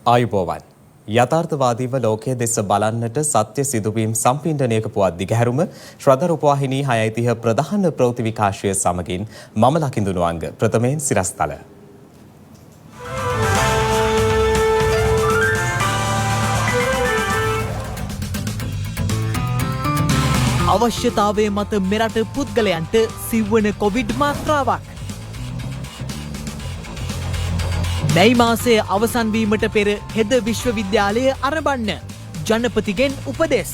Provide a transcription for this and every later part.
ආයුබෝවන් යථාර්ථවාදීව ලෝකයේ දෙස බලන්නට සත්‍ය සිදුවීම් සම්පින්ඩනයක පුවත් දිගහැරුම ශ්‍රද්ධ රූපවාහිනී 6:30 ප්‍රධාන ප්‍රවෘත්ති විකාශය සමගින් මම ලකිඳුණු අංග ප්‍රථමයෙන් සිරස්තල. අවශ්‍යතාවය මත මෙරට පුද්ගලයන්ට සිව්වන කොවිඩ් මාත්‍රාවක්. මැයි මාසයේ අවසන් වීමට පෙර හෙද විශ්වවිද්‍යාලය අරඹන්න ජනපතිගෙන් උපදෙස්.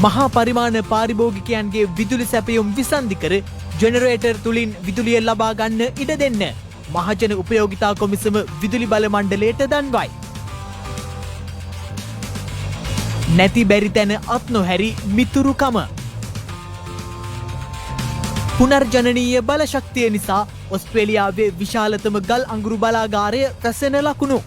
මහා පරිමාණ පාරිභෝගිකයන්ගේ විදුලි සැපයුම් විසන්ධි කර ජෙනරේටර් තුලින් විදුලිය ලබා ගන්න ඉඩ දෙන්න මහජන උපයෝගිතා කොමිසම විදුලි බල මණ්ඩලයට දන්වයි. නැති බැරි තැන අත් නොහැරි මිතුරුකම. පුනර්ජනනීය බලශක්තිය නිසා ඔස්ට්‍රේලියාවේ විශාලතම ගල් අඟුරු බලාගාරය රැසෙන ලකුණු.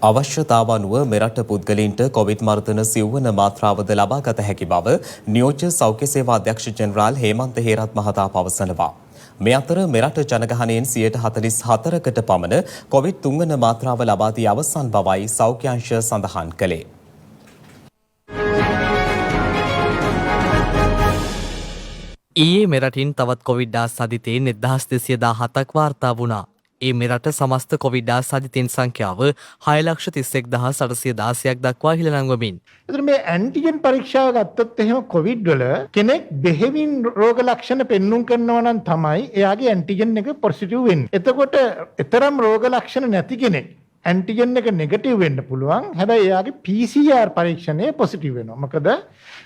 අවශ්‍යතාව අනුව මෙරට පුද්ගලයින්ට කොවිඩ් මර්ධන සිව්වන මාත්‍රාවද ලබා ගත හැකි බව නියෝජ්‍ය සෞඛ්‍ය සේවා අධ්‍යක්ෂ ජෙනරාල් හේමන්ත හේරත් මහතා පවසනවා. මේ අතර මෙරට ජනගහනයෙන් 44%කට පමණ කොවිඩ් තුන්වන මාත්‍රාව ලබා දී අවසන් බවයි සෞඛ්‍ය අංශය සඳහන් කළේ. ඊයේ මෙරටින් තවත් කොවිඩ් ආසාදිතයින් 1217ක් වාර්තා වුණා. ඒ මෙරට සමස්ත කොවිඩ් ආසාදිතයින් සංඛ්‍යාව 6,31,816ක් දක්වා ඉහළ නංවමින්. එතකොට මේ ඇන්ටිජන් පරීක්ෂාව ගත්තොත් එහෙම කොවිඩ් වල කෙනෙක් බෙහෙවින් රෝග ලක්ෂණ පෙන්눔 කරනවා නම් තමයි එයාගේ ඇන්ටිජන් එක පොසිටිව් වෙන්නේ. එතකොට ඊතරම් රෝග ලක්ෂණ නැති කෙනෙක් ඇන්ටිජන් එක නෙගටිව් වෙන්න පුළුවන්. හැබැයි එයාගේ PCR පරීක්ෂණය පොසිටිව් වෙනවා. මොකද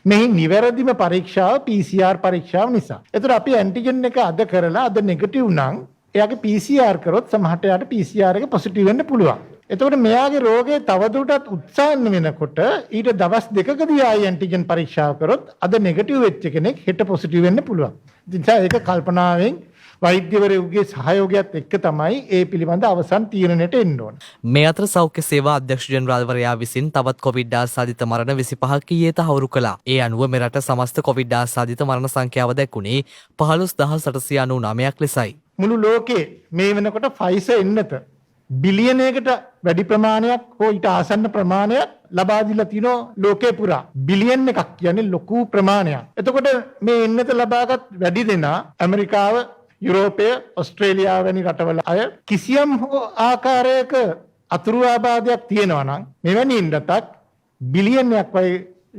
මෙහි නිවැරදිම පරීක්ෂාව PCR පරීක්ෂාව නිසා. එතකොට අපි ඇන්ටිජන් එක අද කරලා අද නෙගටිව් නම් එයාගේ PCR කරොත් සමහරට එයාට PCR එක පොසිටිව් වෙන්න පුළුවන්. එතකොට මෙයාගේ රෝගය තවදුරටත් උත්සාහන වෙනකොට ඊට දවස් දෙකකදී ආයි ඇන්ටිජන් පරීක්ෂාව කරොත් අද නෙගටිව් වෙච්ච කෙනෙක් හෙට පොසිටිව් වෙන්න පුළුවන්. ඉතින් ඒක කල්පනාවෙන් වෛද්‍යවරයෙකුගේ සහයෝගයත් එක්ක තමයි ඒ පිළිබඳ අවසන් තීරණයට එන්න ඕන. මේ අතර සෞඛ්‍ය සේවා අධ්‍යක්ෂ ජෙනරාල්වරයා විසින් තවත් කොවිඩ් ආසාදිත මරණ 25ක් ඊයේ තහවුරු කළා. ඒ අනුව මෙරට සමස්ත කොවිඩ් ආසාදිත මරණ සංඛ්‍යාව දැක්ුණේ 15899ක් ලෙසයි. මුළු ලෝකේ මේ වෙනකොට ෆයිසර් එන්නත බිලියනයකට වැඩි ප්‍රමාණයක් හෝ ඊට ආසන්න ප්‍රමාණයක් ලබා දීලා තිනෝ ලෝකේ පුරා. බිලියන් එකක් කියන්නේ ලොකු ප්‍රමාණයක්. එතකොට මේ එන්නත ලබාගත් වැඩි දෙනා ඇමරිකාව, යුරෝපය, ඔස්ට්‍රේලියාව වැනි රටවල අය කිසියම් හෝ ආකාරයක අතුරු ආබාධයක් තියෙනවා නම් මෙවැනි එන්නතක් බිලියනයක් වගේ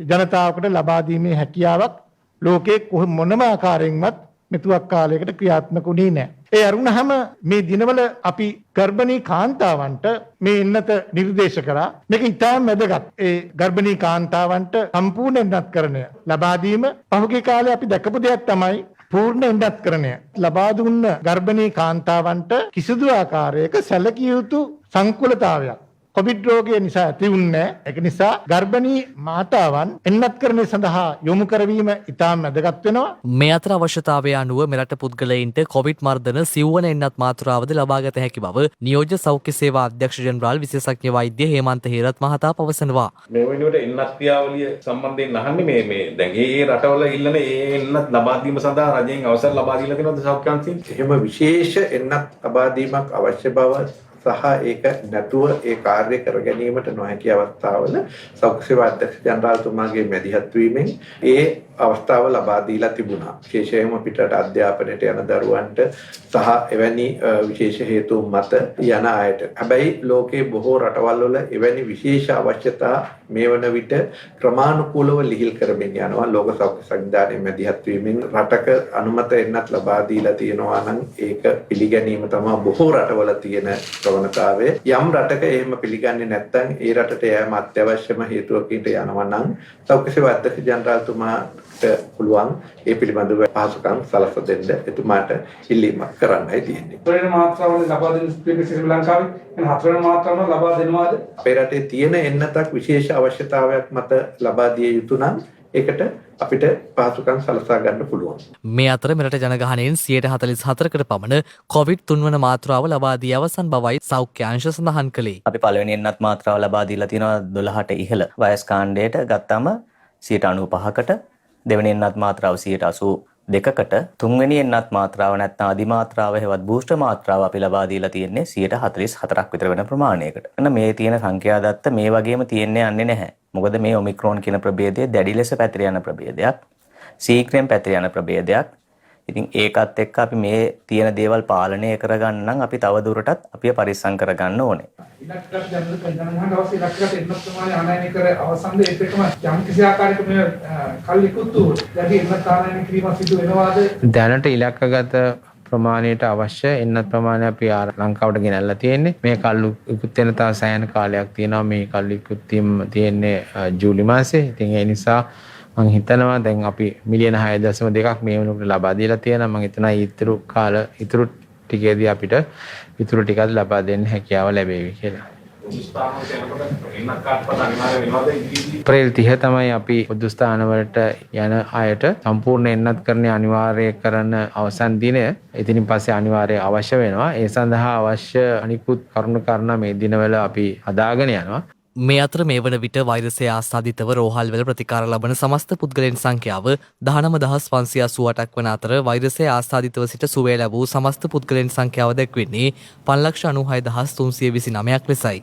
ජනතාවකට ලබා දීමේ හැකියාවක් ලෝකේ මොනම ආකාරයෙන්වත් මෙතුවක් කාලයකට ක්‍රියාත්මක වුණේ නැහැ. ඒ අරුණහම මේ දිනවල අපි ගර්භණී කාන්තාවන්ට මේ එන්නත නිර්දේශ කරා. මේක ඉතාම වැදගත්. ඒ ගර්භණී කාන්තාවන්ට සම්පූර්ණ එන්නත්කරණය ලබා දීම පහුගිය කාලේ අපි දැකපු දෙයක් තමයි පූර්ණ එන්නත්කරණය ලබා දුන්න ගර්භණී කාන්තාවන්ට කිසිදු ආකාරයක සැලකිය යුතු සංකුලතාවයක් කොවිඩ් රෝගය නිසා ඇති වුණේ. ඒක නිසා ගර්භණී මාතාවන් එන්නත්කරණය සඳහා යොමු කරවීම ඉතාම වැදගත් වෙනවා. මේ අතර අවශ්‍යතාවය අනුව මෙරට පුද්ගලයින්ට කොවිඩ් මර්ධන සිව්වන එන්නත් මාත්‍රාවද ලබා ගත හැකි බව නියෝජ්‍ය සෞඛ්‍ය සේවා අධ්‍යක්ෂ ජෙනරාල් විශේෂඥ වෛද්‍ය හේමන්ත හේරත් මහතා පවසනවා. මේ වෙනුවට එන්නත් ක්‍රියාවලිය සම්බන්ධයෙන් අහන්නේ මේ දැන් ඒ රටවල ඉල්ලන ඒ එන්නත් ලබා දීම සඳහා රජයෙන් අවසර ලබා දීලා තියෙනවද සෞඛ්‍ය අංශයෙන්? එහෙම විශේෂ එන්නත් ලබා දීමක් අවශ්‍ය බව සහ ඒක නැතුව ඒ කාර්ය කර ගැනීමට නොහැකි අවස්ථාවල සෞඛ්‍ය සේවා අධ්‍යක්ෂ ජනරාල්තුමාගේ මැදිහත් වීමෙන් ඒ අවස්ථාව ලබා දීලා තිබුණා. විශේෂයෙන්ම පිටරට අධ්‍යාපනයට යන දරුවන්ට සහ එවැනි විශේෂ හේතු මත යන අයට. හැබැයි ලෝකේ බොහෝ රටවල් වල එවැනි විශේෂ අවශ්‍යතා මේ වන විට ක්‍රමානුකූලව ලිහිල් කරමින් යනවා. ලෝක සෞඛ්‍ය සංවිධානයේ මැදිහත් වීමෙන් රටක අනුමත එන්නත් ලබා දීලා තියෙනවා නම් ඒක පිළිගැනීම තමයි බොහෝ රටවල තියෙන ප්‍රවණතාවය. යම් රටක එහෙම පිළිගන්නේ නැත්නම් ඒ රටට යෑම අත්‍යවශ්‍යම හේතුවකින් යනවා නම් සෞඛ්‍ය සේවා අධ්‍යක්ෂ ජනරාල්තුමා පුළුවන් ඒ පිළිබඳව පහසුකම් සලසා දෙන්න එතුමාට ඉල්ලීමක් කරන්නයි තියෙන්නේ. හතරවෙනි මාත්‍රාවල ලබා දෙන ස්පීකර් ශ්‍රී ලංකාවේ එන හතරවෙනි මාත්‍රාවල ලබා දෙනවාද? අපේ රටේ තියෙන එන්නතක් විශේෂ අවශ්‍යතාවයක් මත ලබා දිය යුතු නම් ඒකට අපිට පහසුකම් සලසා ගන්න පුළුවන්. මේ අතර මෙරට ජනගහනයෙන් 44%කට පමණ කොවිඩ් තුන්වන මාත්‍රාව ලබා දී අවසන් බවයි සෞඛ්‍ය අංශ සඳහන් කළේ. අපි පළවෙනි එන්නත් මාත්‍රාව ලබා දීලා තියෙනවා 12ට ඉහළ වයස් කාණ්ඩයට ගත්තම 95%කට, දෙවෙනි එන්නත් මාත්‍රාව 82%කට, තුන්වෙනි එන්නත් මාත්‍රාව නැත්නම් අධි මාත්‍රාව හෙවත් බූස්ටර් මාත්‍රාව අපි ලබා දීලා තියෙන්නේ 44%ක් විතර වෙන ප්‍රමාණයකට. එන්න මේ තියෙන සංඛ්‍යා දත්ත මේ වගේම තියෙන්නේ යන්නේ නැහැ. මොකද මේ ඔමික්‍රෝන් කියන ප්‍රභේදය දැඩි ලෙස පැතිර යන ප්‍රභේදයක්. ශීඝ්‍රයෙන් පැතිර යන ප්‍රභේදයක්. ඉතින් ඒකත් එක්ක අපි මේ තියෙන දේවල් පාලනය කරගන්න නම් අපි තව දුරටත් අපිව පරිස්සම් කරගන්න ඕනේ. ඉලක්කයට දැනුත් පෙන්නන අවශ්‍ය ඉලක්කයට එන්නත් ප්‍රමාණය ආනයනය කර අවසන්ද ඒත් එක්කම යම් කිසි ආකාරයක මේ කල්ලිකුත් වූ යටි එන්නත් ආනයනය කිරීම සිදු වෙනවාද? දැනට ඉලක්කගත ප්‍රමාණයට අවශ්‍ය එන්නත් ප්‍රමාණය අපි ලංකාවට ගෙනල්ලා තියෙන්නේ. මේ කල්ලු ඉක්ුත් වෙන තව සෑහෙන කාලයක් තියෙනවා. මේ කල්ලු ඉක්ුත් තියෙන්නේ ජූලි මාසේ. ඉතින් ඒ නිසා මම හිතනවා දැන් අපි මිලියන 6.2ක් මේ වෙනකොට ලබා දීලා තියෙනවා. මම හිතනවා ඉතුරු ටිකේදී අපිට ඉතුරු ටිකක් ලබා දෙන්න හැකියාව ලැබෙවි කියලා. අප්‍රේල් 30 තමයි අපි පොදු ස්ථාන වලට යන අයට සම්පූර්ණ එන්නත්කරණය අනිවාර්ය කරන අවසන් දිනය. ඉතින් පස්සේ අනිවාර්ය අවශ්‍ය වෙනවා. ඒ සඳහා අවශ්‍ය අනිකුත් කරුණු කාරණා මේ දිනවල අපි හදාගෙන යනවා. මේ අතර මේ වන විට වෛරසය ආසාදිතව රෝහල්වල ප්‍රතිකාර ලබන සමස්ත පුද්ගලයන් සංඛ්‍යාව 19588ක් වන අතර වෛරසය ආසාදිතව සිට සුවය ලැබූ සමස්ත පුද්ගලයන් සංඛ්‍යාව දැක්වෙන්නේ 5,96,329ක් ලෙසයි.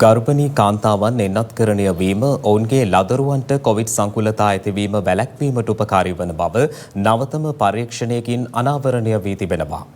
ගර්භණී කාන්තාවන් එන්නත්කරණය වීම ඔවුන්ගේ ලදරුවන්ට කොවිඩ් සංකුලතා ඇතිවීම වැළැක්වීමට උපකාරී වන බව නවතම පරීක්ෂණයකින් අනාවරණය වී තිබෙනවා.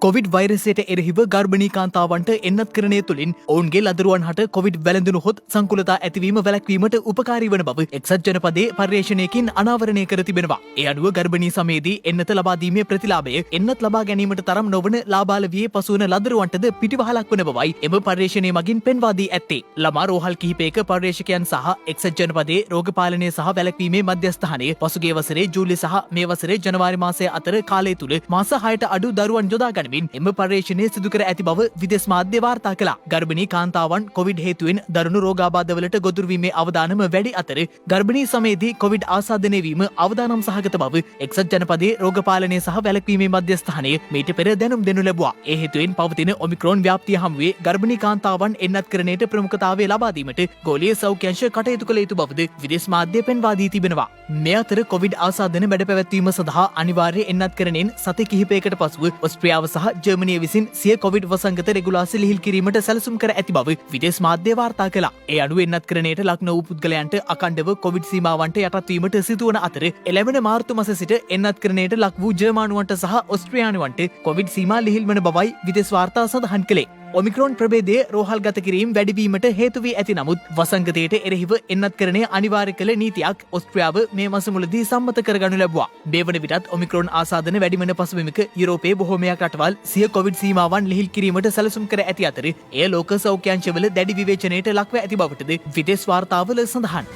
කොවිඩ් වෛරසයට එරෙහිව ගර්භණී කාන්තාවන්ට එන්නත්කරණය තුළින් ඔවුන්ගේ ලදරුවන් හට කොවිඩ් වැළඳුණහොත් සංකුලතා ඇතිවීම වැළැක්වීමට උපකාරී වන බව එක්සත් ජනපදයේ පර්යේෂණයකින් අනාවරණය කර තිබෙනවා. ඒ අනුව ගර්භණී සමයේදී එන්නත ලබා දීමේ ප්‍රතිලාභය එන්නත් ලබා ගැනීමට තරම් නොවන ලාබාලවියේ පසුවන ලදරුවන්ටද පිටිවහලක් වන බවයි එම පර්යේෂණය මගින් පෙන්වා දී ඇත්තේ. ළමා රෝහල් කිහිපයක පර්යේෂකයන් සහ එක්සත් ජනපදයේ රෝග පාලනය සහ වැළැක්වීමේ මධ්‍යස්ථානයේ පසුගිය වසරේ ජූලි සහ මේ වසරේ ජනවාරි මාසය අතර කාලය තුල මාස 6ට අඩු දරුවන් යොදා ගනිමින් එම පර්යේෂණය සිදු කර ඇති බව විදේශ මාධ්‍ය වාර්තා කළා. ගර්භණී කාන්තාවන් කොවිඩ් හේතුවෙන් දරුණු රෝගාබාධවලට ගොදුරු වීමේ අවදානම වැඩි අතර ගර්භණී සමයේදී කොවිඩ් ආසාදනය වීම අවදානම් සහගත බව එක්සත් ජනපදයේ රෝග පාලනය සහ වැළැක්වීමේ මධ්‍යස්ථානය මීට පෙර දැනුම් දෙනු ලැබුවා. ඒ හේතුවෙන් පවතින ඔමික්‍රෝන් ව්‍යාප්තිය හමුවේ ගර්භණී කාන්තාවන් එන්නත්කරණයට ප්‍රමුඛතාවය ලබා දීමට ගෝලීය සෞඛ්‍ය අංශ කටයුතු කළ යුතු බවද විදේශ මාධ්‍ය පෙන්වා දී තිබෙනවා. මේ අතර කොවිඩ් ආසාදන මැඩ පැවැත්වීම සඳහා අනිවාර්ය එන්නත්කරණයෙන් සති කිහිපයකට පසුව ඔස්ට්‍රියාව සහ ජර්මනිය විසින් සිය කොවිඩ් වසංගත රෙගුලාසි ලිහිල් කිරීමට සැලසුම් කර ඇති බව විදේශ මාධ්‍ය වාර්තා කළා. ඒ අනුව එන්නත්කරණයට ලක් නොවූ පුද්ගලයන්ට අඛණ්ඩව කොවිඩ් සීමාවන්ට යටත් වීමට සිදුවන අතර එළැඹෙන මාර්තු මාස සිට එන්නත්කරණයට ලක් වූ ජර්මානුවන්ට සහ ඔස්ට්‍රියානුවන්ට කොවිඩ් සීමා ලිහිල් වන බවයි විදේශ වාර්තා සඳහන් කළේ. ඔමික්‍රෝන් ප්‍රභේදයේ රෝහල්ගත කිරීම වැඩිවීමට හේතු වී ඇති නමුත් වසංගතයට එරෙහිව එන්නත්කරණය අනිවාර්ය කළ නීතියක් ඔස්ට්‍රියාව මේ මාස මුලදී සම්මත කරගනු ලැබුවා. මේ වන විටත් ඔමික්‍රෝන් ආසාදන වැඩිවන පසුබිමක යුරෝපයේ බොහෝමයක් රටවල් සිය කොවිඩ් සීමාවන් ලිහිල් කිරීමට සැලසුම් කර ඇති අතර එය ලෝක සෞඛ්‍ය අංශවල දැඩි විවේචනයට ලක්ව ඇති බවටද විදේශ වාර්තාවල සඳහන්.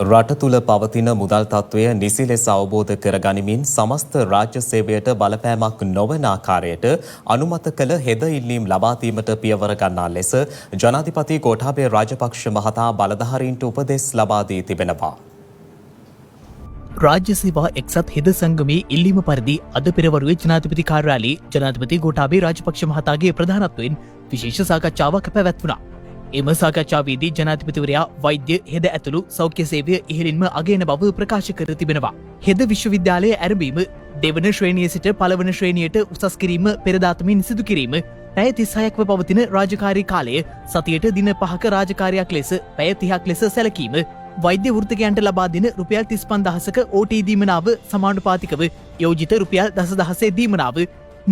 රට තුළ පවතින මුදල් තත්ත්වය නිසි ලෙස අවබෝධ කරගනිමින් සමස්ත රාජ්‍ය සේවයට බලපෑමක් නොවන ආකාරයට අනුමත කළ හෙද ඉල්ලීම් ලබා දීමට පියවර ගන්නා ලෙස ජනාධිපති ගෝඨාභය රාජපක්ෂ මහතා බලධාරීන්ට උපදෙස් ලබා දී තිබෙනවා. රාජ්‍ය සේවා එක්සත් හෙද සංගමේ ඉල්ලීම පරිදි අද පෙරවරුවේ ජනාධිපති කාර්යාලයේ ජනාධිපති ගෝඨාභය රාජපක්ෂ මහතාගේ ප්‍රධානත්වයෙන් විශේෂ සාකච්ඡාවක් පැවැත්වුණා. එම සාකච්ඡාවේදී ජනාධිපතිවරයා වෛද්‍ය හෙද ඇතුළු සෞඛ්‍ය සේවය ඉහළින්ම අගයන බව ප්‍රකාශ කර තිබෙනවා. හෙද විශ්වවිද්‍යාලය ඇරඹීම දෙවන ශ්‍රේණිය සිට පළවන ශ්‍රේණියට උසස් කිරීම පෙරදාතමින් සිදු කිරීම පැය 36ක්ව පවතින රාජකාරී කාලය සතියට දින 5ක රාජකාරියක් ලෙස පැය 30ක් ලෙස සැලකීම වෛද්‍ය වෘත්තකයන්ට ලබා දෙන රුපියල් 35000ක OT දීමනාව සමානුපාතිකව යෝජිත රුපියල් 10000 දීමනාව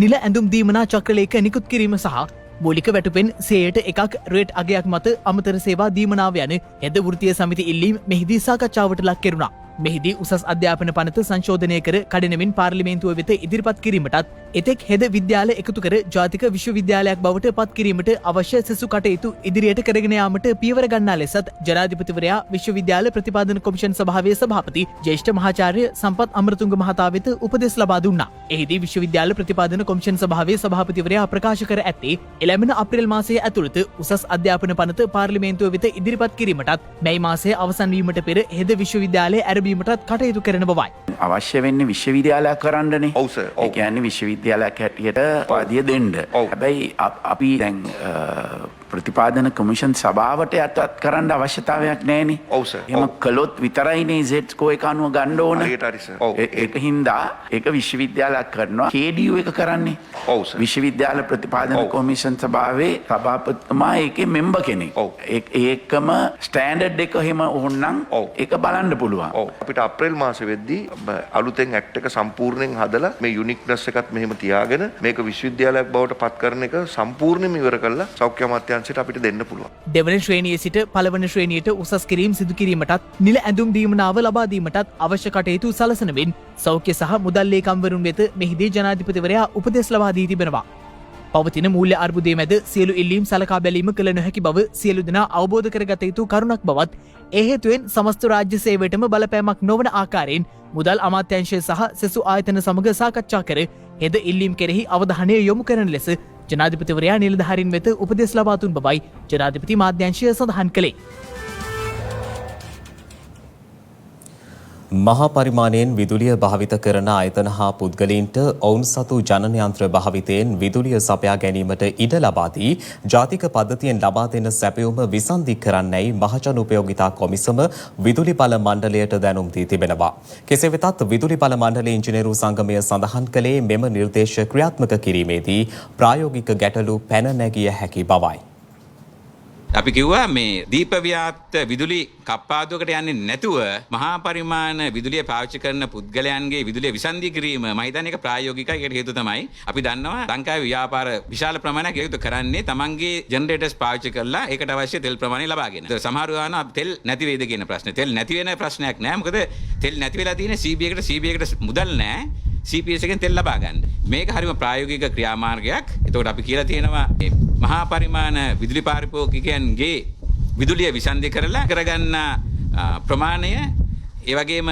නිල ඇඳුම් දීමනා චක්‍රලේඛ නිකුත් කිරීම සහ මූලික වැටුපෙන් 100% රේට් අගයක් මත අමතර සේවා දීමනාව යන හෙද වෘත්තීය සමිති ඉල්ලීම් මෙහිදී සාකච්ඡාවට ලක් කෙරුණා. මෙහිදී උසස් අධ්‍යාපන පනත සංශෝධනය කර කඩිනමින් පාර්ලිමේන්තුව වෙත ඉදිරිපත් කිරීමටත් එතෙක් හෙද විද්‍යාල එකතු කර ජාතික විශ්වවිද්‍යාලයක් බවට පත් කිරීමට අවශ්‍ය සෙසු කටයුතු ඉදිරියට කරගෙන යාමට පියවර ගන්නා ලෙසත් ජනාධිපතිවරයා විශ්වවිද්‍යාල ප්‍රතිපාදන කොමිෂන් සභාවේ සභාපති ජ්‍යෙෂ්ඨ මහාචාර්ය සම්පත් අමරතුංග මහතා වෙත උපදෙස් ලබා දුන්නා. එහිදී විශ්වවිද්‍යාල ප්‍රතිපාදන කොමිෂන් සභාවේ සභාපතිවරයා ප්‍රකාශ කර ඇත්තේ එළැඹෙන අප්‍රේල් මාසයේ ඇතුළත උසස් අධ්‍යාපන පනත පාර්ලිමේන්තුව වෙත ඉදිරිපත් කිරීමටත් මැයි මාසයේ අවසන් වීමට පෙර හෙද විශ්වවිද්‍යාලයේ ආරම්භීමටත් කටයුතු කරන බවයි. අවශ්‍ය වෙන්නේ විශ්වවිද්‍යාලයක් කරන්නනේ. ඔව් සර්. ඒ කියන්නේ විශ්වවිද්‍යාලයක් හැටියට පාදිය දෙන්න. හැබැයි අපි දැන් ප්‍රතිපාදන කොමිෂන් සභාවට යටත් කරන්න අවශ්‍යතාවයක් නැහැනේ. ඔව් සර්. එහෙම කළොත් විතරයිනේ Z ස්කෝර් එක අනුව ගන්න ඕන. හරියට හරි සර්. ඔව්. ඒක හින්දා ඒක විශ්වවිද්‍යාලයක් කරනවා. KDU එක කරන්නේ. ඔව් සර්. විශ්වවිද්‍යාල ප්‍රතිපාදන කොමිෂන් සභාවේ සභාපතිතුමා ඒකේ මෙම්බර් කෙනෙක්. ඔව්. ඒකම ස්ටෑන්ඩඩ් එක එහෙම ඕනනම් ඒක බලන්න පුළුවන්. ඔව්. අපිට අප්‍රේල් මාසෙ වෙද්දී අලුතෙන් ඇක්ට් එක සම්පූර්ණයෙන් හදලා මේ යුනික්නස් එකත් මෙහෙම තියාගෙන මේක විශ්වවිද්‍යාලයක් බවට පත් කරන එක සම්පූර්ණයෙන්ම ඉවර කරලා සෞඛ්‍ය අමාත්‍යාංශයට අපිට දෙන්න පුළුවන්. දෙවන ශ්‍රේණියේ සිට පළවන ශ්‍රේණියට උසස් කිරීම සිදු කිරීමටත් නිල ඇඳුම් දීමනාව ලබා දීමටත් අවශ්‍ය කටයුතු සලසන මෙන් සෞඛ්‍ය සහ මුදල් ලේකම්වරුන් වෙත මෙහිදී ජනාධිපතිවරයා උපදෙස් ලබා දී තිබෙනවා. පවතින මූල්‍ය අර්බුදයේ මැද සියලු ඉල්ලීම් සලකා බැලීම කළ නොහැකි බව සියලු දෙනා අවබෝධ කරගත යුතු කරුණක් බවත් ඒ හේතුවෙන් සමස්ත රාජ්‍ය සේවයටම බලපෑමක් නොවන ආකාරයෙන් මුදල් අමාත්‍යාංශය සහ සෙසු ආයතන සමග සාකච්ඡා කර හෙද ඉල්ලීම් කෙරෙහි අවධානය යොමු කරන ලෙස ජනාධිපතිවරයා නිලධාරීන් වෙත උපදෙස් ලබා දුන් බවයි ජනාධිපති මාධ්‍යංශය සඳහන් කළේ. මහා පරිමාණයෙන් විදුලිය භාවිත කරන ආයතන හා පුද්ගලයින්ට ඔවුන් සතු ජනන යන්ත්‍ර භාවිතයෙන් විදුලිය සපයා ගැනීමට ඉඩ ලබා දී ජාතික පද්ධතියෙන් ලබා දෙන සැපයුම විසන්ධි කරන්නයි මහජන උපයෝගිතා කොමිසම විදුලි බල මණ්ඩලයට දැනුම් දී තිබෙනවා. කෙසේ වෙතත් විදුලි බල මණ්ඩලයේ ඉංජිනේරු සංගමය සඳහන් කළේ මෙම නිර්දේශ ක්‍රියාත්මක කිරීමේදී ප්‍රායෝගික ගැටලු පැන නැගිය හැකි බවයි. අපි කිව්වා මේ දීපව්‍යාප්ත විදුලි කප්පාදුවකට යන්නේ නැතුව මහා පරිමාණ විදුලිය පාවිච්චි කරන පුද්ගලයන්ගේ විදුලිය විසන්ධි කිරීම මම හිතන්නේ ඒක ප්‍රායෝගිකයි. ඒකට හේතුව තමයි අපි දන්නවා ලංකාවේ ව්‍යාපාර විශාල ප්‍රමාණයක් හේතු කරන්නේ තමන්ගේ ජෙනරේටර්ස් පාවිච්චි කරලා ඒකට අවශ්‍ය තෙල් ප්‍රමාණය ලබාගෙන. ඒක සමහර වෙලාවට තෙල් නැති වේද කියන ප්‍රශ්නේ. තෙල් නැති වෙන ප්‍රශ්නයක් නෑ. මොකද තෙල් නැති වෙලා තියෙන්නේ CB එකට මුදල් නෑ. CPS එකෙන් තෙල් ලබා ගන්න. මේක හරිම ප්‍රායෝගික ක්‍රියාමාර්ගයක්. එතකොට අපි කියලා තියෙනවා මහා පරිමාණ විදුලි පාරිභෝගිකයන්ගේ විදුලිය විසන්ධි කරලා කරගන්න ප්‍රමාණය ඒ වගේම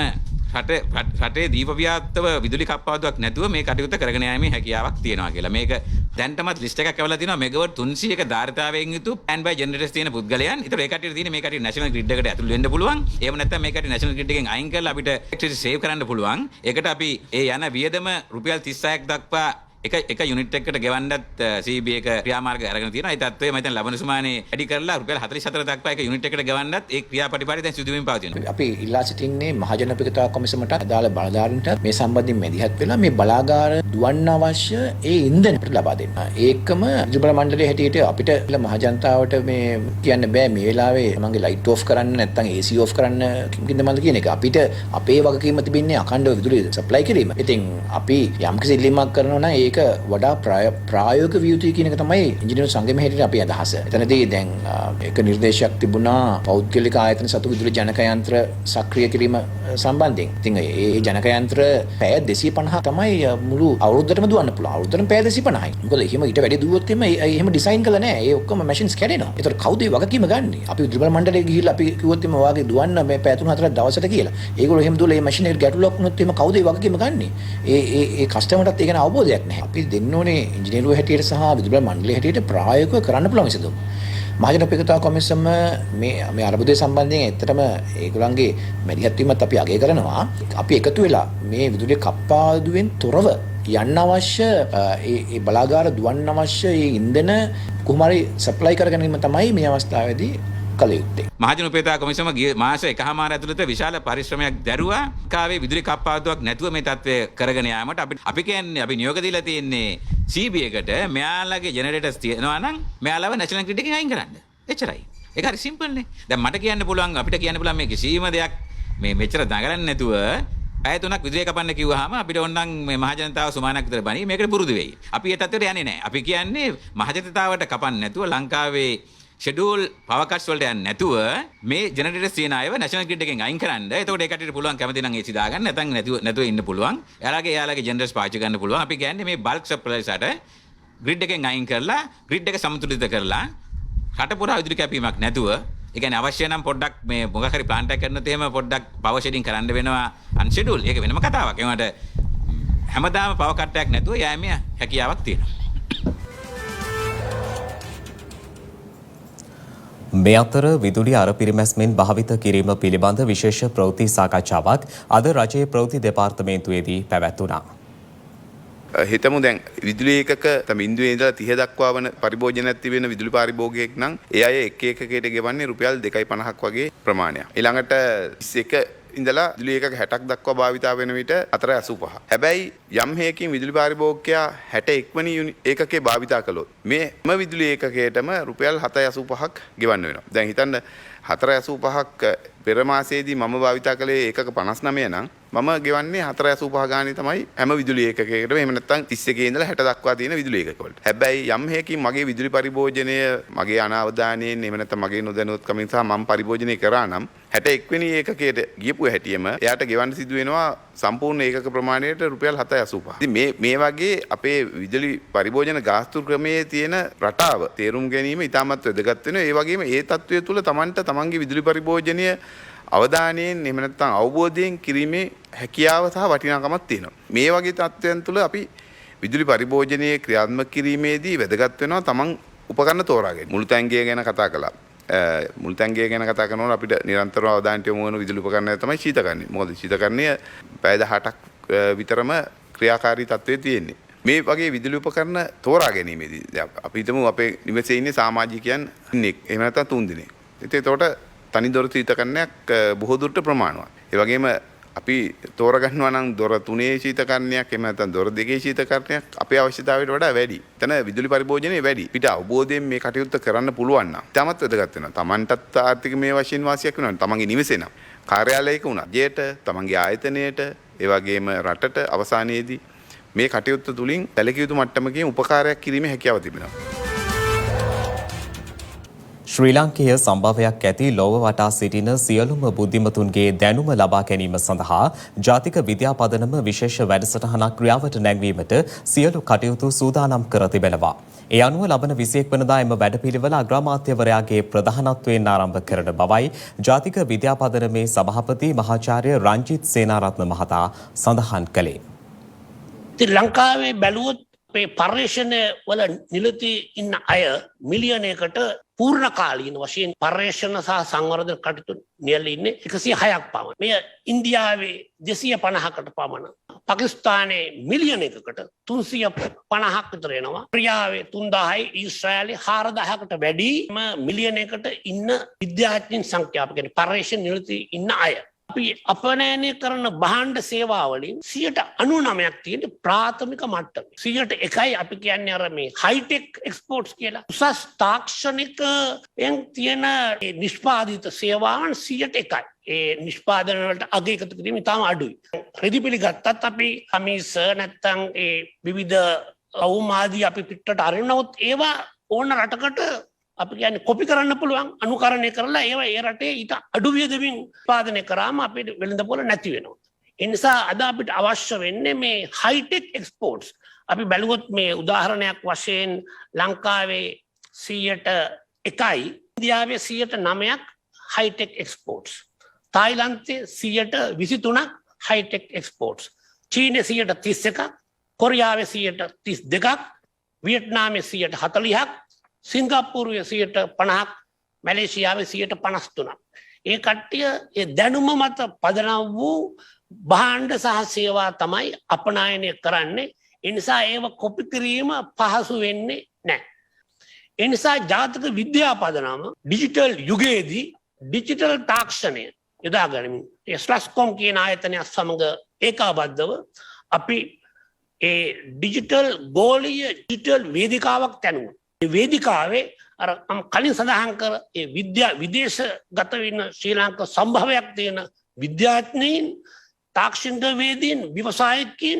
රටේ දීපව්‍යාප්තව විදුලි කප්පාදුවක් නැතුව මේ කටයුත්ත කරගෙන යාමේ හැකියාවක් තියෙනවා කියලා. මේක දැන්ටමත් ලිස්ට් එකක් ඇවලා තියෙනවා මෙගාවට් 300ක ධාරිතාවයෙන් යුතු ස්ටෑන්ඩ් බයි ජෙනරේටර්ස් තියෙන පුද්ගලයන්. ඒතර ඒ කටියට තියෙන මේ කටිය නැෂනල් ග්‍රිඩ් එකට ඇතුළු වෙන්න පුළුවන්. එහෙම නැත්නම් මේ කටිය නැෂනල් ග්‍රිඩ් එකෙන් අයින් කරලා අපිට ඉලෙක්ට්‍රිසිටි සේව් කරන්න පුළුවන්. ඒකට අපි ඒ යන වියදම රුපියල් 36ක් දක්වා එක යුනිට් එකකට ගෙවන්නත් CB එක ක්‍රියාමාර්ග අරගෙන තියෙනවා. ඒ තත්ත්වය මම හිතන්නේ ලබන සුමානේ වැඩි කරලා රුපියල් 44 දක්වා එක යුනිට් එකකට ගෙවන්නත් ඒ ක්‍රියාපටිපාටි දැන් සිදු වෙමින් පවතිනවා. අපි ඉල්ලා සිටින්නේ මහජන උපයෝගිතා කොමිසමට අදාළ බලධාරීන්ට මේ සම්බන්ධයෙන් මැදිහත් වෙලා මේ බලාගාර දුවන්න අවශ්‍ය ඒ ඉන්ධන ලබා දෙන්න. ඒකම විදුලි බල මණ්ඩලයේ හැටියට අපිට මහජනතාවට මේ කියන්න බෑ මේ වෙලාවේ මගේ ලයිට් ඕෆ් කරන්න නැත්නම් AC ඕෆ් කරන්න කින්දමල්ද කියන එක. අපිට අපේ වගකීම තිබෙන්නේ අඛණ්ඩව විදුලිය සප්ලයි කිරීම. ඉතින් අපි යම්කිසි ඉල්ලීමක් කරනවා නම් ඒක වඩා ප්‍රායෝගික විය යුතුයි කියන එක තමයි ඉංජිනේරු සංගමයේ හැටියට අපේ අදහස. එතනදී දැන් එක නිර්දේශයක් තිබුණා පෞද්ගලික ආයතන සතු විදුලි ජනක යන්ත්‍ර සක්‍රිය කිරීම සම්බන්ධයෙන්. ඉතින් ඒ ජනක යන්ත්‍ර පැය 250 තමයි මුළු අවුරුද්දටම දුවන්න පුළුවන්. අවුරුද්දටම පැය 250යි. මොකද එහෙම ඊට වැඩි දුවොත් එහෙම ඩිසයින් කළා නෑ. ඒ ඔක්කොම මැෂින්ස් කැඩෙනවා. ඒතර කවුද ඒ වගකීම ගන්නෙ? අපි විදුලි බල මණ්ඩලයේ ගිහිල්ලා අපි කිව්වොත් එimhe වාගේ දුවන්න මේ පැය 3-4ක් දවසට කියලා. ඒගොල්ලෝ එහෙම දුවලා මේ මැෂින් එකට ගැටලුවක් වුණොත් එimhe කවුද ඒ වගකීම ගන්නෙ? ඒ කස්ටමර්ටත් ඒක ගැන අවබෝධයක් නැහැ. අපි දෙන්න ඕනේ ඉංජිනේරුවෝ හැටියට සහ විදුලි බල මණ්ඩලයේ හැටියට ප්‍රායෝගිකව කරන්න පුළුවන් විසඳුම්. මහජන උපයෝගිතා කොමිසම මේ අර්බුදය සම්බන්ධයෙන් ඇත්තටම ඒගොල්ලන්ගේ මැදිහත් වීමත් අපි අගය කරනවා. අපි එකතු වෙලා මේ විදුලිය කප්පාදුවෙන් තොරව යන්න අවශ්‍ය ඒ බලාගාර දුවන්න අවශ්‍ය ඒ ඉන්ධන කොහොම හරි සප්ලයි කර ගැනීම තමයි මේ අවස්ථාවේදී කළ යුත්තේ. මහජන උපයෝගිතා කොමිසම ගිය මාස එකහමාර ඇතුළත විශාල පරිශ්‍රමයක් දැරුවා. කාවේ විදුලි කප්පාදුවක් නැතුව මේ තත්ත්වය කරගෙන යාමට අපි කියන්නේ අපි නියෝග දීලා තියෙන්නේ CB එකට මෙයාලගේ ජෙනරේටර්ස් තියෙනවා නම් මෙයාලව නැෂනල් ග්‍රිඩ් එකෙන් අයින් කරන්න. එච්චරයි. ඒක හරි සිම්පල් නේ. දැන් මට කියන්න පුළුවන් අපිට කියන්න පුළුවන් මේ කිසිම දෙයක් මේ මෙච්චර දඟලන්නේ නැතුව පැය 3ක් විදුලිය කපන්න කිව්වහම අපිට ඕනනම් මේ මහජනතාව සුමානක් විතර බණී මේකට පුරුදු වෙයි. අපි ඒ තත්ත්වයට යන්නේ නැහැ. අපි කියන්නේ මහජනතාවට කපන්න නැතුව ලංකාවේ ෂෙඩියුල් පවර් කට්ස් වලට යන්නේ නැතුව මේ ජෙනරේටර්ස් තියෙන අයව නැෂනල් ග්‍රිඩ් එකෙන් අයින් කරන්න. එතකොට ඒ කට්ටියට පුළුවන් කැමති නම් AC දාගන්න නැත්නම් නැතුව ඉන්න පුළුවන්. එයාලගේ ජෙනරේටර්ස් පාවිච්චි කරන්න පුළුවන්. අපි කියන්නේ මේ බල්ක් සප්ලයිස්ට ග්‍රිඩ් එකෙන් අයින් කරලා ග්‍රිඩ් එක සමතුලිත කරලා රට පුරා විදුලි කැපීමක් නැතුව ඒ කියන්නේ අවශ්‍ය නම් පොඩ්ඩක් මේ මොකක් හරි ප්ලාන්ට් එකක් කරනත් එහෙම පොඩ්ඩක් පවර් ෂෙඩින් කරන්න වෙනවා අන්ෂෙඩියුල්. ඒක වෙනම කතාවක්. ඒකට හැමදාම පවර් කට් එකක් නැතුව යෑමේ හැකියාවක් තියෙනවා. මේ අතර විදුලි අර පිරිමැස්මෙන් භාවිත කිරීම පිළිබඳ විශේෂ ප්‍රවෘත්ති සාකච්ඡාවක් අද රජයේ ප්‍රවෘත්ති දෙපාර්තමේන්තුවේදී පැවැත්වුණා. හිතමු දැන් විදුලි ඒකක බිඳුවේ ඉඳලා 30 දක්වා වන පරිභෝජනයක් තිබෙන විදුලි පාරිභෝගිකයෙක් නම් ඒ අය එක එකකයට ගෙවන්නේ රුපියල් 2.50ක් වගේ ප්‍රමාණයක්. ඊළඟට 21 ඉඳලා විදුලි ඒකක 60ක් දක්වා භාවිතා වෙන විට 4.85. හැබැයි යම් හේකින් විදුලි පාරිභෝගිකයා 61 වෙනි ඒකකේ භාවිතා කළොත් මේම විදුලි ඒකකයටම රුපියල් 7.85ක් ගෙවන්න වෙනවා. දැන් හිතන්න 4.85ක් පෙර මාසයේදී මම භාවිතා කළේ ඒකක 59 නම් මම ගෙවන්නේ 4.85 ගානේ තමයි හැම විදුලි ඒකකයකටම. එහෙම නැත්නම් 31 ඉඳලා 60 දක්වා තියෙන විදුලි ඒකක වලට. හැබැයි යම් හේකින් මගේ විදුලි පරිභෝජනය මගේ අනාවධානයෙන් එහෙම නැත්නම් මගේ නොදැනුවත්කමින් සහ මම පරිභෝජනය කරා නම් 61 වෙනි ඒකකයට ගියපු හැටියෙම එයාට ගෙවන්න සිදු වෙනවා සම්පූර්ණ ඒකක ප්‍රමාණයට රුපියල් 7.85. ඉතින් මේ වගේ අපේ විදුලි පරිභෝජන ගාස්තු ක්‍රමයේ තියෙන රටාව තේරුම් ගැනීම ඉතාමත් වැදගත් වෙනවා. ඒ වගේම ඒ තත්ත්වය තුළ තමන්ගේ විදුලි පරිභෝජනය අවධානයෙන් එහෙම නැත්නම් අවබෝධයෙන් කිරීමේ හැකියාව සහ වටිනාකමක් තියෙනවා. මේ වගේ තත්ත්වයන් තුළ අපි විදුලි පරිභෝජනයේ ක්‍රියාත්මක කිරීමේදී වැදගත් වෙනවා තමන් උපකරණ තෝරාගෙන. මුළු තැංගිය ගැන කතා කළා. මුළු තැංගිය ගැන කතා කරනකොට අපිට නිරන්තරව අවධානයට යොමු වෙන විදුලි උපකරණය තමයි ශීතකරණය. මොකද ශීතකරණය පැය 18ක් විතරම ක්‍රියාකාරී තත්ත්වයේ තියෙන්නේ. මේ වගේ විදුලි උපකරණ තෝරා ගැනීමේදී අපි හිතමු අපේ නිවසේ ඉන්නේ සමාජිකයන් ඉන්නේ. එහෙම නැත්නම් 3 දිනක්. එතකොට තනි දොර ශීතකරණයක් බොහෝ දුරට ප්‍රමාණවත්. ඒ වගේම අපි තෝරගන්නවා නම් දොර 3 ශීතකරණයක් එහෙම නැත්නම් දොර 2 ශීතකරණයක් අපේ අවශ්‍යතාවයට වඩා වැඩි. එතන විදුලි පරිභෝජනය වැඩි. පිට අවබෝධයෙන් මේ කටයුත්ත කරන්න පුළුවන් නම් තමත් වැදගත් වෙනවා. තමන්ටත් ආර්ථික මේ වශයෙන් වාසියක් වෙනවා. තමන්ගේ නිවසේ නම් කාර්යාලයක වුණා. ජයට, තමන්ගේ ආයතනයට, ඒ වගේම රටට අවසානයේදී මේ කටයුත්ත තුලින් සැලකිය යුතු මට්ටමකින් උපකාරයක් කිරීමේ හැකියාව තිබෙනවා. ශ්‍රී ලාංකේය සම්භාවයක් ඇති ලොව වටා සිටින සියලුම බුද්ධිමතුන්ගේ දැනුම ලබා ගැනීම සඳහා ජාතික විද්‍යා පදනම විශේෂ වැඩසටහනක් ක්‍රියාවට නැංවීමට සියලු කටයුතු සූදානම් කර තිබෙනවා. ඒ අනුව ලබන 21 වෙනිදා එම වැඩපිළිවෙල අග්‍රාමාත්‍යවරයාගේ ප්‍රධානත්වයෙන් ආරම්භ කරන බවයි ජාතික විද්‍යා පදනමේ සභාපති මහාචාර්ය රංජිත් සේනාරත්න මහතා සඳහන් කළේ. ලංකාවේ බැලුවොත් මේ පර්යේෂණ වල නිලති ඉන්න අය මිලියනයකට පූර්ණ කාලීන වශයෙන් පර්යේෂණ සහ සංවර්ධන කටයුතු නියැලී ඉන්නේ 106ක් පමණ. මෙය ඉන්දියාවේ 250කට පමණ. පාකිස්තානයේ මිලියනයකට 350ක් විතර එනවා. කොරියාවේ 3000යි, ඊශ්‍රායලයේ 4000කට වැඩි මිලියනයකට ඉන්න විද්‍යාඥයින් සංඛ්‍යාව කියන්නේ පර්යේෂණ නිලති ඉන්න අය. අපි අපනයනය කරන භාණ්ඩ සේවාවලින් 99ක් තියෙන ප්‍රාථමික මට්ටම. 101යි අපි කියන්නේ අර මේ හයිටෙක් එක්ස්පෝර්ට්ස් කියලා. උසස් තාක්ෂණිකයෙන් තියෙන නිෂ්පාදිත සේවාවන් 101යි. ඒ නිෂ්පාදන වලට අග එකතු කිරීම ඉතාම අඩුයි. රෙදි ගත්තත් අපි කමිස නැත්තම් ඒ විවිධ අවුමාදී අපි පිටට අරිනවොත් ඒවා ඕන රටකට අපි කියන්නේ කොපි කරන්න පුළුවන් අනුකරණය කරලා ඒවා ඒ රටේ ඊට අඩු වියදමින් උත්පාදනය කරාම අපිට වෙළඳපොළ නැති වෙනවා. ඒ නිසා අද අපිට අවශ්‍ය වෙන්නේ මේ හයිටෙක් එක්ස්පෝර්ට්ස්. අපි බැලුවොත් මේ උදාහරණයක් වශයෙන් ලංකාවේ 100%යි, ඉන්දියාවේ 109ක් හයිටෙක් එක්ස්පෝර්ට්ස්. තායිලන්තයේ 123ක් හයිටෙක් එක්ස්පෝර්ට්ස්. චීනයේ 131ක්, කොරියාවේ 132ක්, වියට්නාමයේ 140ක්, සිංගප්පූරුවේ 50ක්, මැලේසියාවේ 53ක්. ඒ කට්ටිය ඒ දැනුම මත පදනම් වූ භාණ්ඩ සහ සේවා තමයි අපනායනය කරන්නේ. ඒ නිසා ඒව කොපි කිරීම පහසු වෙන්නේ නැහැ. ඒ නිසා ජාතික විද්‍යා පදනම ඩිජිටල් යුගයේදී ඩිජිටල් තාක්ෂණය යොදා ගනිමින් ඒ ස්ලස්කොම් කියන ආයතනය සමග ඒකාබද්ධව අපි ඒ ඩිජිටල් ගෝලීය ඩිජිටල් වේදිකාවක් තැනුවා. වේදිකාවේ අර කලින් සඳහන් කර ඒ විදේශගත වෙන ශ්‍රී ලාංකික සම්භාවයක් තියෙන විද්‍යාඥයින්, තාක්ෂණිකවේදීන්, ව්‍යවසායකින්,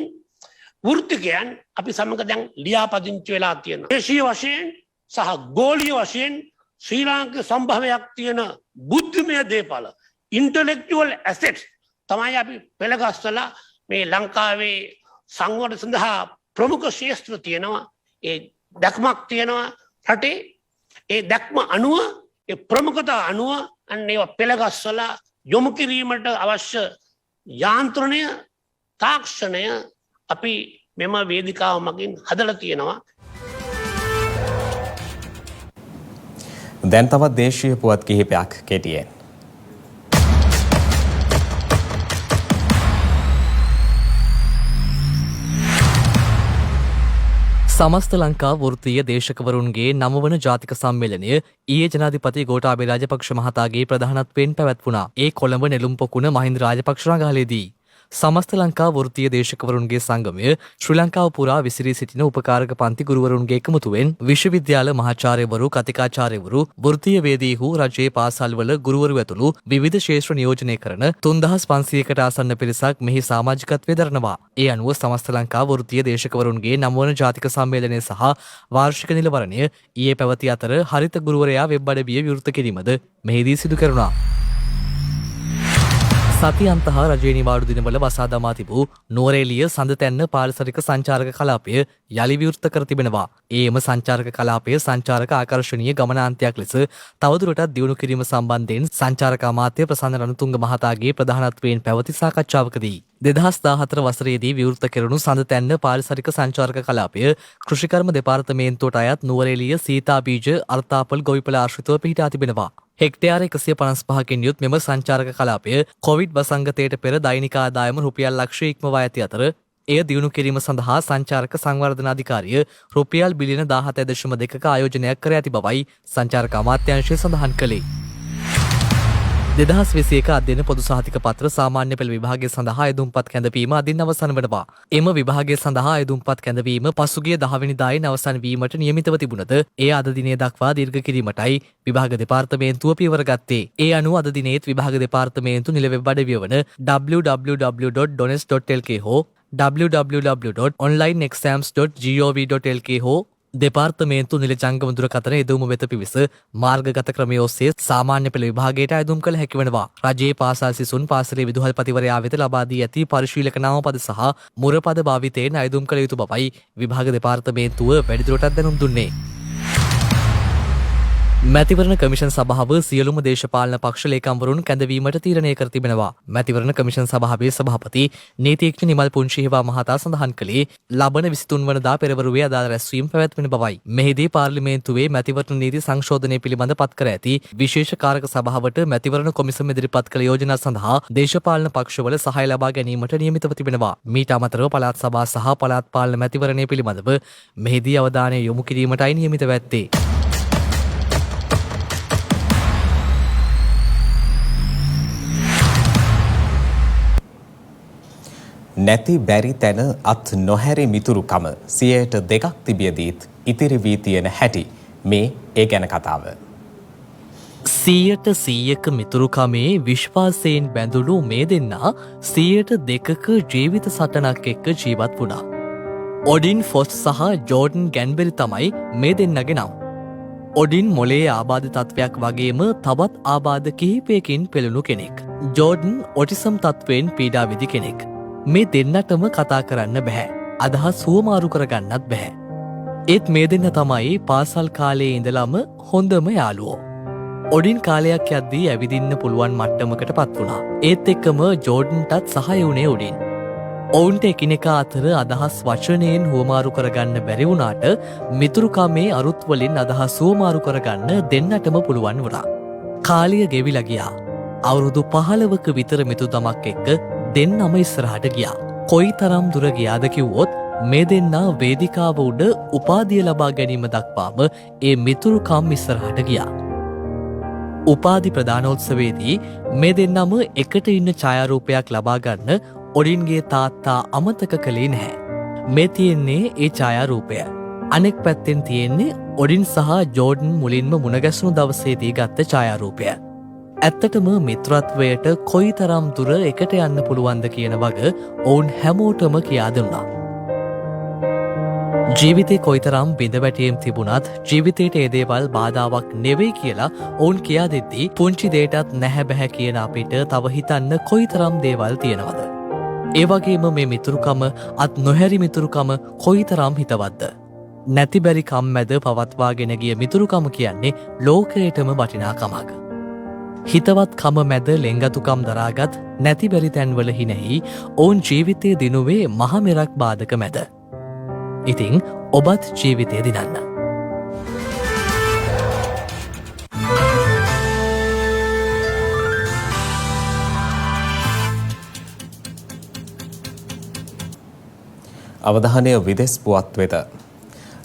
වෘත්තිකයන් අපි සමග දැන් ලියාපදිංචි වෙලා තියෙනවා. දේශීය වශයෙන් සහ ගෝලීය වශයෙන් ශ්‍රී ලාංකික සම්භවයක් තියෙන බුද්ධිමය දේපල ඉන්ටලෙක්චුවල් ඇසෙට්ස් තමයි අපි පෙළගස්සලා මේ ලංකාවේ සංවර්ධන සඳහා ප්‍රමුඛ ශේෂ්ත්‍ර තියෙනවා. ඒ දැක්මක් තියෙනවා රටේ. ඒ දැක්ම අනුව ඒ ප්‍රමුඛතා අනුව අන්න ඒවා පෙළගස්සලා යොමු කිරීමට අවශ්‍ය යාන්ත්‍රණය තාක්ෂණය අපි මෙම වේදිකාව මගින් හදලා තියෙනවා. දැන් තවත් දේශීය පුවත් කිහිපයක් කෙටියෙන්. සමස්ත ලංකා වෘත්තීය දේශකවරුන්ගේ 9 වන ජාතික සම්මේලනය ඊයේ ජනාධිපති ගෝඨාභය රාජපක්ෂ මහතාගේ ප්‍රධානත්වයෙන් පැවැත්වුණා. ඒ කොළඹ නෙළුම් පොකුණ මහින්ද රාජපක්ෂ රඟහලේදී සමස්ත ලංකා වෘත්තීය දේශකවරුන්ගේ සංගමය ශ්‍රී ලංකාව පුරා විසිරී සිටින උපකාරක පන්ති ගුරුවරුන්ගේ එකමුතුවෙන් විශ්වවිද්‍යාල මහාචාර්යවරු කතිකාචාර්යවරු වෘත්තීය වේදීහු රජයේ පාසල්වල ගුරුවරු ඇතුළු විවිධ ක්ෂේත්‍ර නියෝජනය කරන 3500කට ආසන්න පිරිසක් මෙහි සමාජිකත්වයේ දරනවා. ඒ අනුව සමස්ත ලංකා වෘත්තීය දේශකවරුන්ගේ 9 වන ජාතික සම්මේලනය සහ වාර්ෂික නිලවරණය ඊයේ පැවති අතර හරිත ගුරුවරයා වෙබ් අඩවිය විවෘත කිරීමද මෙහිදී සිදු කෙරුණා. සතියන්ත හා රජයේ නිවාඩු දිනවල වසා දමා තිබූ නුවරඑළිය සඳතැන්න පාරිසරික සංචාරක කලාපය යළි විවෘත කර තිබෙනවා. ඒම සංචාරක කලාපය සංචාරක ආකර්ෂණීය ගමනාන්තයක් ලෙස තවදුරටත් දියුණු කිරීම සම්බන්ධයෙන් සංචාරක අමාත්‍ය ප්‍රසන්න රණතුංග මහතාගේ ප්‍රධානත්වයෙන් පැවති සාකච්ඡාවකදී 2014 වසරේදී විවෘත කෙරුණු සඳතැන්න පාරිසරික සංචාරක කලාපය කෘෂිකර්ම දෙපාර්තමේන්තුවට අයත් නුවරඑළිය සීතා බීජ අර්තාපල් ගොවිපළ ආශ්‍රිතව පිහිටා තිබෙනවා. හෙක්ටයාර 155කින් යුත් මෙම සංචාරක කලාපය කොවිඩ් වසංගතයට පෙර දෛනික ආදායම රුපියල් ලක්ෂ ඉක්මවා ඇති අතර එය දියුණු කිරීම සඳහා සංචාරක සංවර්ධන අධිකාරිය රුපියල් බිලියන 17.2ක ආයෝජනයක් කර ඇති බවයි සංචාරක අමාත්‍යාංශය සඳහන් කළේ. 2021 අධ්‍යයන පොදු සහතික පත්‍ර සාමාන්‍ය පෙළ විභාගය සඳහා අයදුම්පත් කැඳවීම අදින් අවසන් වනවා. එම විභාගය සඳහා අයදුම්පත් කැඳවීම පසුගිය 10 වෙනිදායින් අවසන් වීමට නියමිතව තිබුණද ඒ අද දිනේ දක්වා දීර්ඝ කිරීමටයි විභාග දෙපාර්තමේන්තුව පියවර ගත්තේ. ඒ අනුව අද දිනේත් විභාග දෙපාර්තමේන්තු නිල වෙබ් අඩවිය වන www.dones.lk හෝ www.onlineexams.gov.lk හෝ දෙපාර්තමේන්තු නිල ජංගම දුරකථන යෙදුම වෙත පිවිස මාර්ගගත ක්‍රමය ඔස්සේ සාමාන්‍ය පෙළ විභාගයට අයදුම් කළ හැකි වෙනවා. රජයේ පාසල් සිසුන් පාසලේ විදුහල්පතිවරයා වෙත ලබා දී ඇති පරිශීලක නාමපද සහ මුරපද භාවිතයෙන් අයදුම් කළ යුතු බවයි විභාග දෙපාර්තමේන්තුව වැඩිදුරටත් දැනුම් දුන්නේ. මැතිවරණ කමිෂන් සභාව සියලුම දේශපාලන පක්ෂ ලේකම්වරුන් කැඳවීමට තීරණය කර තිබෙනවා. මැතිවරණ කමිෂන් සභාවේ සභාපති නීතිඥ නිමල් පුන්ෂිහිවා මහතා සඳහන් කළේ ලබන 23 වනදා පෙරවරුවේ අදාළ රැස්වීම පැවැත්වෙන බවයි. මෙහිදී පාර්ලිමේන්තුවේ මැතිවරණ නීති සංශෝධනය පිළිබඳ පත් කර ඇති විශේෂ කාරක සභාවට මැතිවරණ කොමිසම ඉදිරිපත් කළ යෝජනා සඳහා දේශපාලන පක්ෂවල සහාය ලබා ගැනීමට නියමිතව තිබෙනවා. මීට අමතරව පළාත් සභා සහ පළාත් පාලන මැතිවරණය පිළිබඳව මෙහිදී අවධානය යොමු කිරීමටයි නියමිතව ඇත්තේ. නැති බැරි තැන අත් නොහැරි මිතුරුකම 2% තිබියදීත් ඉතිරි වී තියෙන හැටි මේ ඒ ගැන කතාව. 100% මිතුරුකමේ විශ්වාසයෙන් බැඳුණු මේ දෙන්නා 2%ක ජීවිත සටනක් එක්ක ජීවත් වුණා. ඔඩින් ෆොස් සහ ජෝඩන් ගැන්බෙරි තමයි මේ දෙන්නගේ නම්. ඔඩින් මොලේ ආබාධ තත්ත්වයක් වගේම තවත් ආබාධ කිහිපයකින් පෙළුණු කෙනෙක්. ජෝඩන් ඔටිසම් තත්ත්වයෙන් පීඩා විඳි කෙනෙක්. මේ දෙන්නටම කතා කරන්න බැහැ. අදහස් හුවමාරු කරගන්නත් බැහැ. ඒත් මේ දෙන්න තමයි පාසල් කාලයේ ඉඳලම හොඳම යාළුවෝ. ඔඩින් කාලයක් යද්දී ඇවිදින්න පුළුවන් මට්ටමකට පත් වුණා. ඒත් එක්කම ජෝඩන්ටත් සහාය වුණේ ඔඩින්. ඔවුන්ට එකිනෙකා අතර අදහස් වචනයෙන් හුවමාරු කරගන්න බැරි වුණාට මිතුරුකමේ අරුත් වලින් අදහස් හුවමාරු කරගන්න දෙන්නටම පුළුවන් වුණා. කාලය ගෙවිලා ගියා. අවුරුදු 15ක විතර මිතුදමක් එක්ක දෙන්නම ඉස්සරහට ගියා. කොයි තරම් දුර ගියාද කිව්වොත් මේ දෙන්නා වේදිකාව උඩ උපාධිය ලබා ගැනීම දක්වාම ඒ මිතුරුකම් ඉස්සරහට ගියා. උපාධි ප්‍රදානෝත්සවයේදී මේ දෙන්නම එකට ඉන්න ඡායාරූපයක් ලබා ගන්න ඔඩින්ගේ තාත්තා අමතක කළේ නැහැ. මේ තියෙන්නේ ඒ ඡායාරූපය. අනෙක් පැත්තෙන් තියෙන්නේ ඔඩින් සහ ජෝඩන් මුලින්ම මුණගැසුණු දවසේදී ගත්ත ඡායාරූපය. ඇත්තටම මිත්‍රත්වයට කොයි තරම් දුර එකට යන්න පුළුවන්ද කියන වග ඔවුන් හැමෝටම කියා දුන්නා. ජීවිතේ කොයිතරම් බිඳවැටීම් තිබුණත් ජීවිතයට ඒ දේවල් බාධාවක් නෙවෙයි කියලා ඔවුන් කියා දෙද්දී පුංචි දේටත් නැහැ බැහැ කියන අපිට තව හිතන්න කොයිතරම් දේවල් තියෙනවද. ඒ වගේම මේ මිතුරුකම අත් නොහැරි මිතුරුකම කොයිතරම් හිතවත්ද. නැති බැරි කම් මැද පවත්වාගෙන ගිය මිතුරුකම කියන්නේ ලෝකයටම වටිනාකමක්. හිතවත් කම මැද ලෙංගතුකම් දරාගත් නැති බැරි තැන්වල හිනෙහි ඔවුන් ජීවිතය දිනුවේ මහමෙරක් බාධක මැද. ඉතිං ඔබත් ජීවිතය දිනන්න. අවධානය විදෙස් පුවත් වෙත.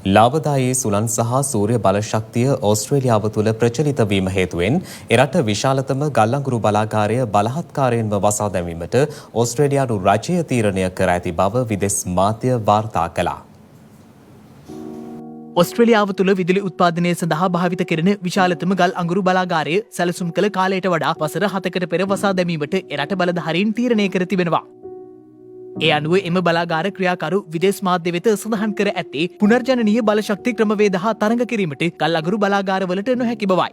ලාභදායී සුළං සහ සූර්ය බලශක්තිය ඕස්ට්‍රේලියාව තුළ ප්‍රචලිත වීම හේතුවෙන් එරට විශාලතම ගල්ලංගුරු බලාගාරය බලහත්කාරයෙන්ම වසා දැමීමට ඕස්ට්‍රේලියානු රජය තීරණය කර ඇති බව විදෙස් මාධ්‍ය වාර්තා කළා. ඔස්ට්‍රේලියාව තුළ විදුලි උත්පාදනය සඳහා භාවිත කරන විශාලතම ගල් අඟුරු බලාගාරය සැලසුම් කළ කාලයට වඩා වසර 7කට පෙර වසා දැමීමට එරට බලධාරීන් තීරණය කර තිබෙනවා. ඒ අනුව එම බලාගාර ක්‍රියාකරු විදේශ මාධ්‍ය වෙත සඳහන් කර ඇත්තේ පුනර්ජනනීය බලශක්ති ක්‍රමවේද හා තරඟ කිරීමට ගල් අඟුරු බලාගාරවලට නොහැකි බවයි.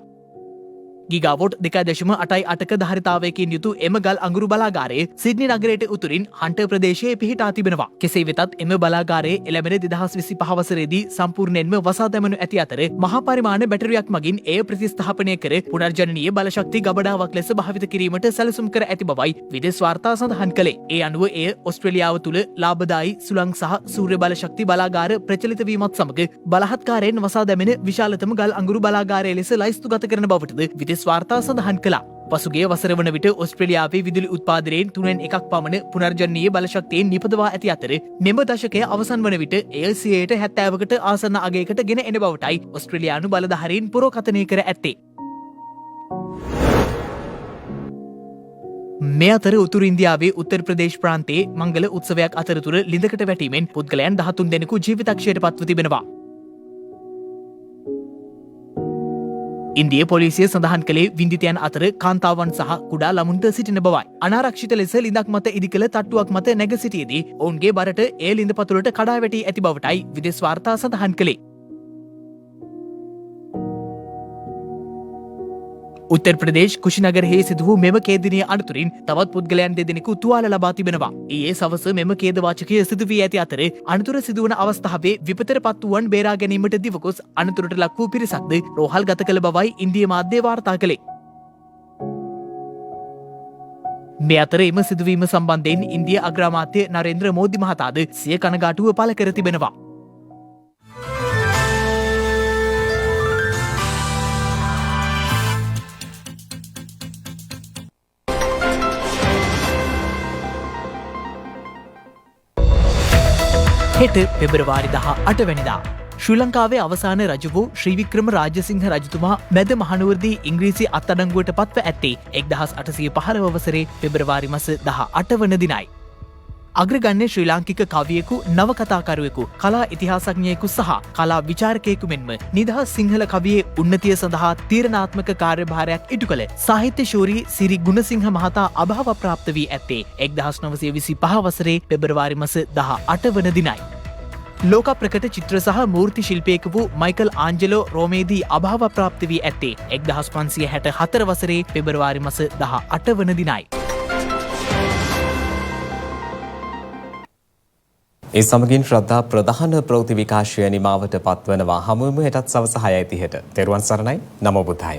ගිගාවොට් 2.8ක ධාරිතාවයකින් යුතු එම ගල් අඟුරු බලාගාරයේ සිඩ්නි නගරයට උතුරින් හන්ටර් ප්‍රදේශයේ පිහිටා තිබෙනවා. කෙසේ වෙතත් එම බලාගාරයේ එළඹෙන 2025 වසරේදී සම්පූර්ණයෙන්ම වසා දැමනු ඇති අතර මහා පරිමාණ බැටරියක් මගින් එය ප්‍රතිස්ථාපනය කර පුනර්ජනනීය බලශක්ති ගබඩාවක් ලෙස භාවිත කිරීමට සැලසුම් කර ඇති බවයි විදේශ වාර්තා සඳහන් කළේ. ඒ අනුව එය ඔස්ට්‍රේලියාව තුළ ලාභදායී සුළං සහ සූර්ය බලශක්ති බලාගාර ප්‍රචලිත වීමත් සමග බලහත්කාරයෙන් වසා දැමෙන විශාලතම ගල් අඟුරු බලාගාරය ලෙස ලයිස්තුගත කරන බවටද විදේශ වාර්තා සඳහන් කළා. පසුගිය වසර වන විට ඔස්ට්‍රේලියාවේ විදුලි උත්පාදනයෙන් 3/1 පමණ පුනර්ජනනීය බලශක්තියෙන් නිපදවා ඇති අතර මෙම දශකය අවසන් වන විට එය 70%කට ආසන්න අගයකට ගෙන එන බවටයි ඔස්ට්‍රේලියානු බලධාරීන් පුරෝකථනය කර ඇත්තේ. මේ අතර උතුරු ඉන්දියාවේ උත්තර ප්‍රදේශ ප්‍රාන්තයේ මංගල උත්සවයක් අතරතුර ලිඳකට වැටීමෙන් පුද්ගලයන් 13 දෙනෙකු ජීවිතක්ෂයට පත්ව තිබෙනවා. ඉන්දිය පොලිසිය සඳහන් කළේ වින්දිතයන් අතර කාන්තාවන් සහ කුඩා ළමුන්ට සිටින බවයි. අනාරක්ෂිත ලෙස ලිඳක් මත ඉදිකළ තට්ටුවක් මත නැග සිටියේදී ඔවුන්ගේ බරට ඒ ලිඳ පතුලට කඩා වැටී ඇති බවටයි විදේශ වාර්තා සඳහන් කළේ. උත්තර ප්‍රදේශ් කුෂිනගරයේ සිදු වූ මෙම ඛේදනීය අනතුරින් තවත් පුද්ගලයන් දෙදෙනෙකු තුවාල ලබා තිබෙනවා. ඊයේ සවස මෙම ඛේදවාචකය සිදු වී ඇති අතර අනතුර සිදුවන අවස්ථාවේ විපතට පත් වූවන් බේරා ගැනීමට දිවගොස් අනතුරට ලක් වූ පිරිසක්ද රෝහල් ගත කළ බවයි ඉන්දිය මාධ්‍ය වාර්තා කළේ. මේ අතර එම සිදුවීම සම්බන්ධයෙන් ඉන්දිය අග්‍රාමාත්‍ය නරේන්ද්‍ර මෝදි මහතාද සිය කනගාටුව පළ කර තිබෙනවා. හෙට පෙබරවාරි 18 වැනිදා ශ්‍රී ලංකාවේ අවසාන රජ වූ ශ්‍රී වික්‍රම රාජසිංහ රජතුමා මැද මහනුවරදී ඉංග්‍රීසි අත්අඩංගුවට පත්ව ඇත්තේ 1815 වසරේ පෙබරවාරි මාස 18 වන දිනයි. අග්‍රගණ්‍ය ශ්‍රී ලාංකික කවියෙකු, නවකතාකරුවෙකු, කලා ඉතිහාසඥයෙකු සහ කලා විචාරකයෙකු මෙන්ම නිදහස් සිංහල කවියේ උන්නතිය සඳහා තීරණාත්මක කාර්යභාරයක් ඉටු කළ සාහිත්‍ය ශූරී සිරි ගුණසිංහ මහතා අභාව ප්‍රාප්ත වී ඇත්තේ 1925 වසරේ පෙබරවාරි මාස 18 වන දිනයි. ලෝක ප්‍රකට චිත්‍ර සහ මූර්ති ශිල්පියෙකු වූ මයිකල් ආන්ජලෝ රෝමේදී අභාව ප්‍රාප්ත වී ඇත්තේ 1564 වසරේ පෙබරවාරි මාස 18 වන දිනයි. ඒ සමගින් ශ්‍රද්ධා ප්‍රධාන ප්‍රවෘත්ති විකාශය නිමාවට පත්වනවා. හමුවෙමු හෙටත් සවස 6:30ට. තෙරුවන් සරණයි. නමෝ බුද්ධාය.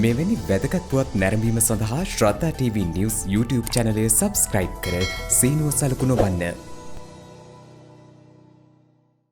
මෙවැනි වැදගත් පුවත් නැරඹීම සඳහා ශ්‍රද්ධා TV News YouTube channel එක subscribe කර සීනුව සලකුණ වන්න.